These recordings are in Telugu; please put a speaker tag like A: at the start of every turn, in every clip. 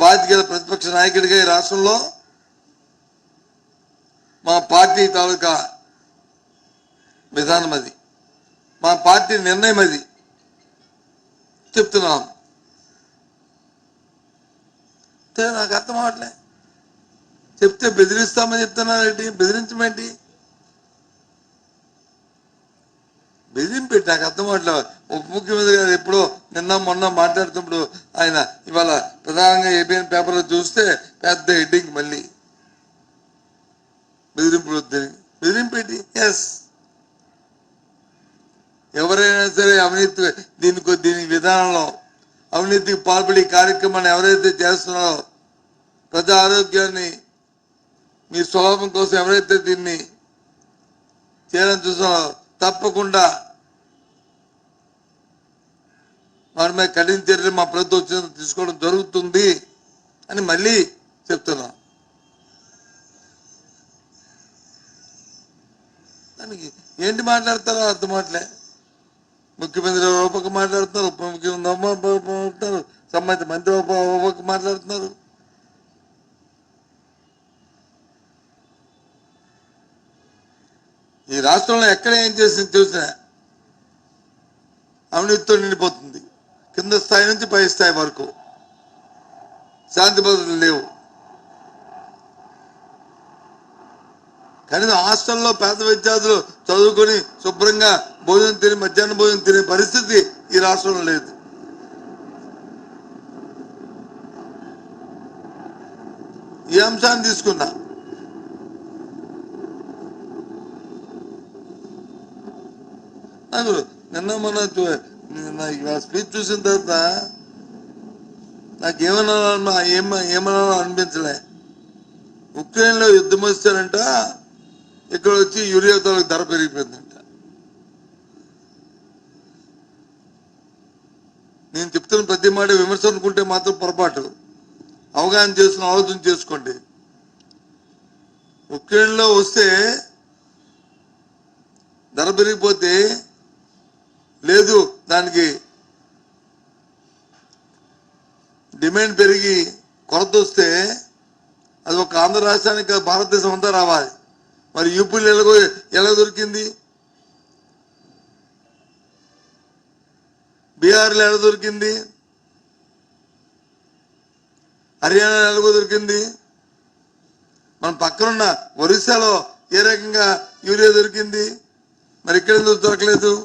A: బాధ్యత ప్రతిపక్ష నాయకుడిగా ఈ రాష్ట్రంలో మా పార్టీ తాలూకా విధానం అది, మా పార్టీ నిర్ణయం అది చెప్తున్నాం. నాకు అర్థం అవట్లే. చెప్తే బెదిరిస్తామని చెప్తున్నారేంటి? బెదిరించమేంటి? బెదిరింపెట్టి నాకు అర్థం అవట్లేదు. ఉప ముఖ్యమంత్రి గారు ఎప్పుడో నిన్న మొన్న మాట్లాడుతున్నప్పుడు ఆయన ఇవాళ ప్రధానంగా ఏబిఎన్ పేపర్లో చూస్తే పెద్ద హెడ్డింగ్ మళ్ళీ బెదిరింపులు వద్దని. బెదిరింపెట్టి ఎస్, ఎవరైనా సరే అవినీతి దీని విధానంలో అవినీతికి పాల్పడి కార్యక్రమాన్ని ఎవరైతే చేస్తున్నారో, ప్రజా ఆరోగ్యాన్ని మీ స్వలాభం కోసం ఎవరైతే దీన్ని చేయాలని చూస్తున్నారో తప్పకుండా వారి మీద కఠిన చర్యలు మా ప్రభుత్వం తీసుకోవడం జరుగుతుంది అని మళ్ళీ చెప్తున్నాం. దానికి ఏంటి మాట్లాడతారో అర్థం అవట్లే. ముఖ్యమంత్రి ఒక పక్క మాట్లాడుతున్నారు, ఉప ముఖ్యమంత్రి సంబంధిత మంత్రి ఒక పక్క మాట్లాడుతున్నారు. ఈ రాష్ట్రంలో ఎక్కడ ఏం చూసినా అవినీతితో నిండిపోతుంది. కింద స్థాయి నుంచి పై స్థాయి వరకు శాంతి భద్రతలు లేవు. కనీసం హాస్టల్లో పేద విద్యార్థులు చదువుకొని శుభ్రంగా భోజనం తిని మధ్యాహ్న భోజనం తినే పరిస్థితి ఈ రాష్ట్రంలో లేదు. ఈ అంశాన్ని తీసుకున్నా నాకు నిన్న మొన్న స్పీచ్ చూసిన తర్వాత ఏమన్నా అనిపించలే. ఉక్రెయిన్ లో యుద్ధం వస్తారంట, ఇక్కడ వచ్చి యూరియా ధర పెరిగిపోయిందంట. నేను చెప్తున్న ప్రతి మాట విమర్శ అనుకుంటే మాత్రం పొరపాటు. అవగాహన చేసుకుని ఆలోచన చేసుకోండి. ఉక్రెయిన్ లో వస్తే ధర పెరిగిపోతే లేదు, దానికి డిమాండ్ పెరిగి కొరత వస్తే అది ఒక ఆంధ్ర రాష్ట్రానికి భారతదేశం అంతా రావాలి. మరి యూపీలో ఎలా దొరికింది? బీహార్లో ఎలా దొరికింది? హర్యానా ఎలాగో దొరికింది? మన పక్కనున్న ఒరిస్సాలో ఏ రకంగా యూరియా దొరికింది? మరి ఇక్కడ ఎందుకు దొరకలేదు?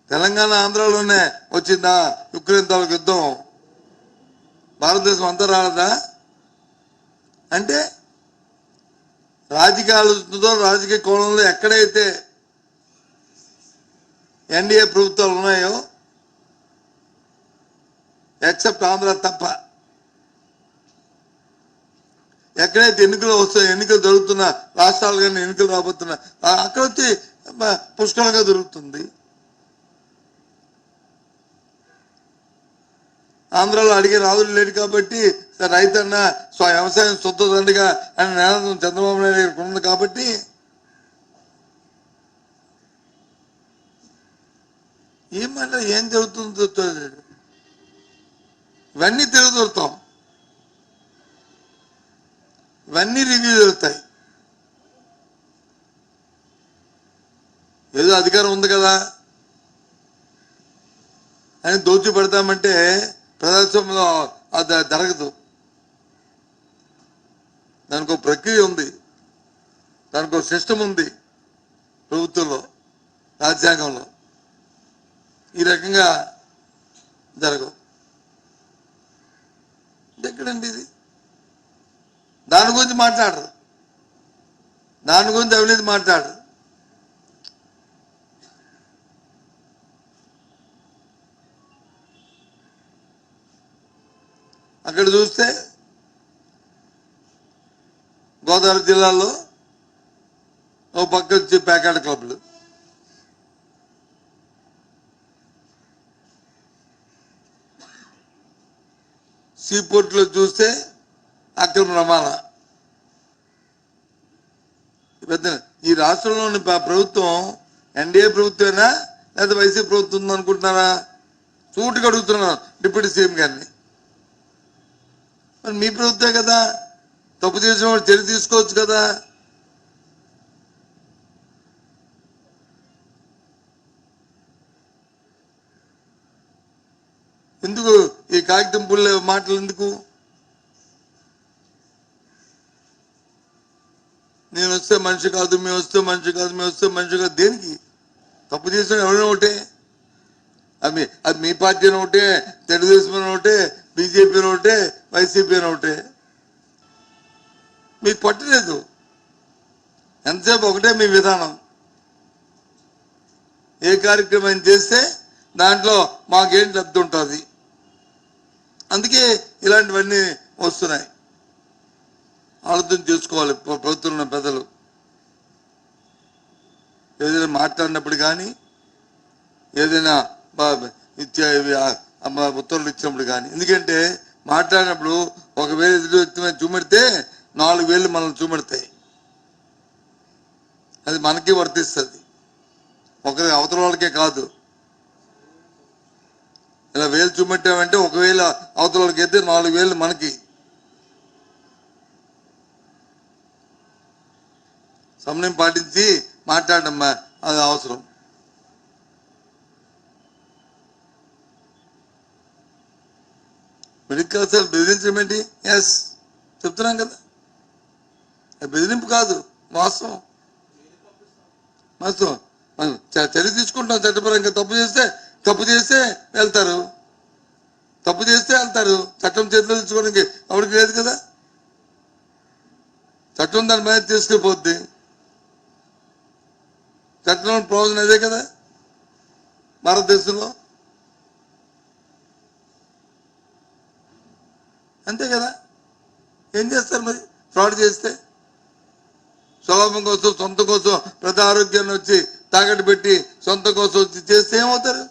A: తెలంగాణ ఆంధ్రాలోనే వచ్చిందా ఉక్రెయిన్ తాలూకు యుద్ధం? భారతదేశం అంతా రాలేదా? అంటే రాజకీయ కోణంలో ఎక్కడైతే ఎన్డీఏ ప్రభుత్వాలు ఉన్నాయో, ఎక్సెప్ట్ ఆంధ్ర తప్ప, ఎక్కడైతే ఎన్నికలు జరుగుతున్న రాష్ట్రాలు కానీ ఎన్నికలు రాబోతున్నా అక్కడ వచ్చి పుష్కలంగా దొరుకుతుంది. ఆంధ్రాలో అడిగే రాజులు లేడు కాబట్టి రైతన్న వ్యవసాయం సొంతదండిగా అని నినాదం చంద్రబాబు నాయుడు ఉంది కాబట్టి ఏం జరుగుతుందో ఇవన్నీ తెలుగుతాం, ఇవన్నీ రివ్యూ జరుగుతాయి. ఏదో అధికారం ఉంది కదా అని దోచి పెడతామంటే ప్రజాస్వామ్యంలో అది జరగదు. దానికి ఒక ప్రక్రియ ఉంది, దానికి ఒక సిస్టమ్ ఉంది ప్రభుత్వంలో, రాజ్యాంగంలో. ఈ రకంగా జరగవు. ఎక్కడండి ఇది? దాని గురించి మాట్లాడరు, దాని గురించి అవినీతి మాట్లాడరు. అక్కడ చూస్తే గోదావరి జిల్లాలో ఓ పక్క వచ్చి ప్యాకెట్ క్లబ్లు, సీపోర్ట్లో చూస్తే అక్రమ రవాణా. ఈ రాష్ట్రంలోని ప్రభుత్వం ఎన్డీఏ ప్రభుత్వమేనా లేదా వైసీపీ ప్రభుత్వం ఉందనుకుంటున్నారా? సూటిగా అడుగుతున్నాను డిప్యూటీ సీఎం గారిని. మరి మీ ప్రభుత్వమే కదా, తప్పు చేసిన వాడు చర్య తీసుకోవచ్చు కదా. ఎందుకు ఈ కాగితం పుల్లే మాటలు ఎందుకు? నేను వస్తే మనిషి కాదు, మేము వస్తే మనిషి కాదు, మేము వస్తే మనిషి కాదు. దేనికి? తప్పు చేసిన ఎవరైనా ఒకటే. అది మీ పార్టీ అని ఒకటే, తెలుగుదేశం అని ఒకటే, బీజేపీ అని ఒకటే, వైసీపీ అని ఒకటే. మీకు పట్టలేదు. ఎంతసేపు ఒకటే మీ విధానం. ఏ కార్యక్రమం చేస్తే దాంట్లో మాకేంటి లబ్ధి ఉంటుంది. అందుకే ఇలాంటివన్నీ వస్తున్నాయి. ఆలోచన చేసుకోవాలి ప్రభుత్వంలో పెద్దలు. ఏదైనా మాట్లాడినప్పుడు కానీ, ఏదైనా ఉత్తర్వులు ఇచ్చినప్పుడు కానీ. ఎందుకంటే మాట్లాడినప్పుడు 1,000 ఎదురు వ్యక్తి చూపెడితే 4,000 మనల్ని చూపెడతాయి. అది మనకి వర్తిస్తుంది, ఒకరి అవతల వాళ్ళకే కాదు. ఇలా 1000 చూపెట్టామంటే 1,000 అవతల వాళ్ళకి అయితే 4,000 మనకి. సమయం పాటించి మాట్లాడమ్మా, అది అవసరం. మెడికల్ కాలేజ్ బెదిరించడం ఏంటి? ఎస్, చెప్తున్నాం కదా, బెదిరింపు కాదు, వాస్తవం. వాస్తవం. చర్య తీసుకుంటాం చట్టపరంగా. తప్పు చేస్తే వెళ్తారు, తప్పు చేస్తే వెళ్తారు. చట్టం చేతిలో తెచ్చుకోవడానికి ఎవరికి లేదు కదా. చట్టం దాని మీద తీసుకెళ్ళిపోద్ది. చట్టం ప్రయోజనం అదే కదా భారతదేశంలో. అంతే కదా. ఏం చేస్తారు మరి ఫ్రాడ్ చేస్తే? స్వలాభం కోసం, సొంత కోసం, ప్రజా ఆరోగ్యాన్ని వచ్చి తాకట్టు పెట్టి సొంత కోసం వచ్చి చేస్తే ఏమవుతారు?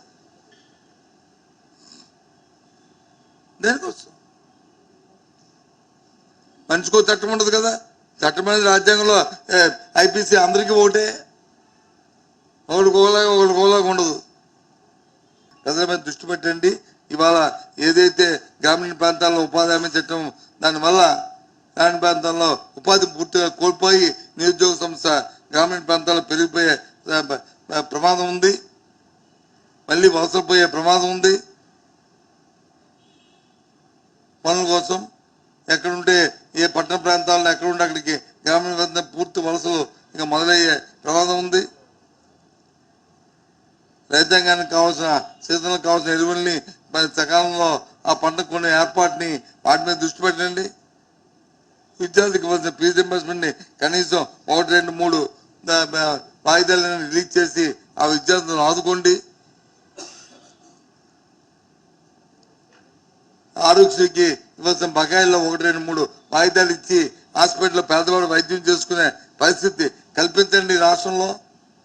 A: దేనికోసం? మనిషికో చట్టం ఉండదు కదా. చట్టం అనేది రాజ్యాంగంలో ఐపీసీ అందరికీ ఒకటే, ఒకటి కోలాగా ఉండదు. ప్రజల మీద దృష్టి పెట్టండి. ఇవాళ ఏదైతే గ్రామీణ ప్రాంతాల్లో ఉపాధి హామీ చట్టం, దానివల్ల గ్రామీణ ప్రాంతాల్లో ఉపాధి పూర్తిగా కోల్పోయి నిరుద్యోగ సమస్య గ్రామీణ ప్రాంతాల్లో పెరిగిపోయే ప్రమాదం ఉంది. మళ్ళీ వలసపోయే ప్రమాదం ఉంది. పనుల కోసం ఎక్కడుంటే ఏ పట్టణ ప్రాంతాల్లో ఎక్కడుంటే అక్కడికి గ్రామీణ ప్రాంతం పూర్తి వలసలు ఇంకా మొదలయ్యే ప్రమాదం ఉంది. రైతాంగానికి కావాల్సిన సీజన్లకు కావాల్సిన ఎరువుల్ని సకాలంలో ఆ పంటకు కొనే ఏర్పాటుని వాటి మీద దృష్టి పెట్టండి. విద్యార్థికి ఇవ్వాల్సిన ఫీజు రింబర్స్మెంట్ ని కనీసం 1, 2, 3 వాయిదాలను రిలీజ్ చేసి ఆ విద్యార్థులను ఆదుకోండి. ఆరోగ్యశ్రీకి ఇవ్వాల్సిన బకాయిల్లో 1, 2, 3 వాయిదాలు ఇచ్చి హాస్పిటల్లో పేదవాడు వైద్యం చేసుకునే పరిస్థితి కల్పించండి రాష్ట్రంలో.